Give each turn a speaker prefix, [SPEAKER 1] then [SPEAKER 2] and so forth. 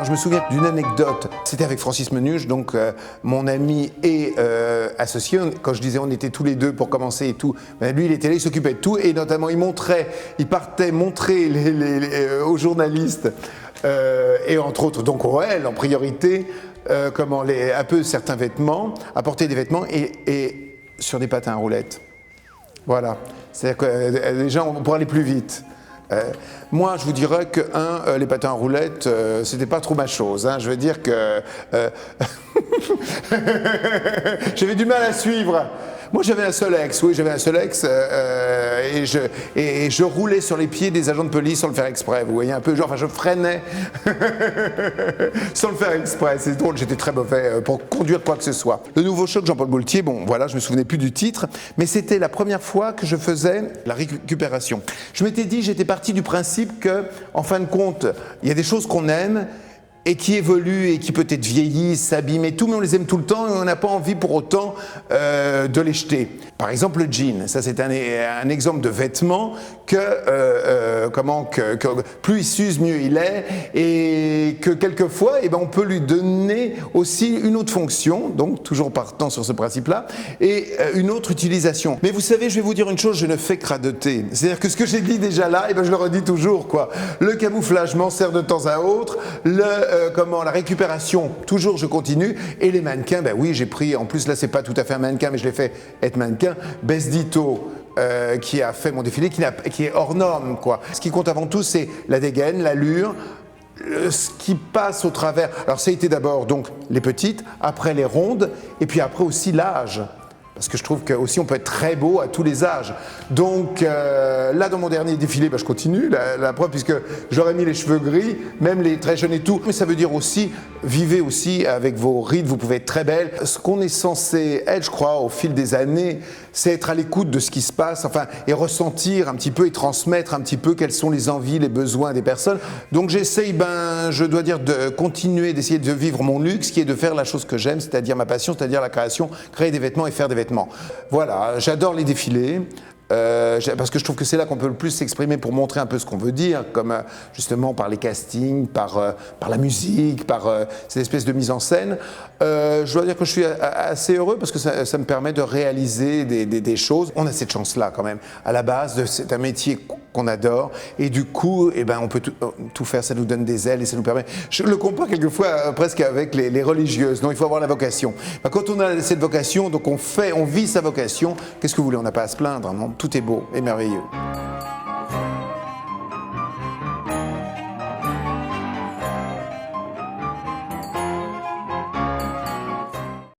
[SPEAKER 1] Je me souviens d'une anecdote, c'était avec Francis Menuge, donc mon ami et associé. Quand je disais on était tous les deux pour commencer et tout, ben, lui il était là, il s'occupait de tout et notamment il partait montrer aux journalistes et entre autres donc aux L en priorité un peu certains vêtements, apporter des vêtements et sur des patins à roulettes. Voilà, c'est-à-dire que les gens pour aller plus vite. Moi, je vous dirais que, les patins à roulettes, c'était pas trop ma chose. Hein. Je veux dire que j'avais du mal à suivre. Moi, j'avais un Solex, oui, j'avais un Solex, et je roulais sur les pieds des agents de police sans le faire exprès. Vous voyez un peu, genre, enfin, je freinais sans le faire exprès. C'est drôle, j'étais très mauvais pour conduire quoi que ce soit. Le nouveau show de Jean-Paul Boultier, bon, voilà, je me souvenais plus du titre, mais c'était la première fois que je faisais la récupération. Je m'étais dit, j'étais parti du principe que, en fin de compte, il y a des choses qu'on aime et qui évoluent et qui peut-être vieillissent, s'abîment et tout, mais on les aime tout le temps et on n'a pas envie pour autant de les jeter. Par exemple, le jean, ça c'est un exemple de vêtement que plus il s'use, mieux il est, et que quelquefois, eh ben, on peut lui donner aussi une autre fonction, donc toujours partant sur ce principe-là, et une autre utilisation. Mais vous savez, je vais vous dire une chose, je ne fais que radoter. C'est-à-dire que ce que j'ai dit déjà là, eh ben, je le redis toujours, quoi. Le camouflage m'en sert de temps à autre, la récupération, toujours je continue, et les mannequins, ben oui, j'ai pris, en plus là c'est pas tout à fait un mannequin, mais je l'ai fait être mannequin, Bess Ditto, qui a fait mon défilé, qui est hors norme, quoi. Ce qui compte avant tout, c'est la dégaine, l'allure, ce qui passe au travers. Alors ça a été d'abord donc les petites, après les rondes, et puis après aussi l'âge. Parce que je trouve qu'aussi on peut être très beau à tous les âges. Donc là dans mon dernier défilé, ben, je continue, la preuve, puisque j'aurais mis les cheveux gris, même les très jeunes et tout. Mais ça veut dire aussi, vivez aussi avec vos rides, vous pouvez être très belle. Ce qu'on est censé être, je crois, au fil des années, c'est être à l'écoute de ce qui se passe, enfin, et ressentir un petit peu et transmettre un petit peu quelles sont les envies, les besoins des personnes. Donc j'essaye, je dois dire, de continuer, d'essayer de vivre mon luxe, qui est de faire la chose que j'aime, c'est-à-dire ma passion, c'est-à-dire la création, créer des vêtements et faire des vêtements. Voilà, j'adore les défilés. Parce que je trouve que c'est là qu'on peut le plus s'exprimer pour montrer un peu ce qu'on veut dire, comme justement par les castings, par la musique, par ces espèces de mise en scène. Je dois dire que je suis assez heureux parce que ça me permet de réaliser des choses. On a cette chance-là quand même. À la base, c'est un métier qu'on adore et du coup, eh ben, on peut tout faire, ça nous donne des ailes et ça nous permet... Je le compare quelquefois presque avec les religieuses, donc il faut avoir la vocation. Quand on a cette vocation, donc on vit sa vocation, qu'est-ce que vous voulez, on n'a pas à se plaindre, non ? Tout est beau et merveilleux.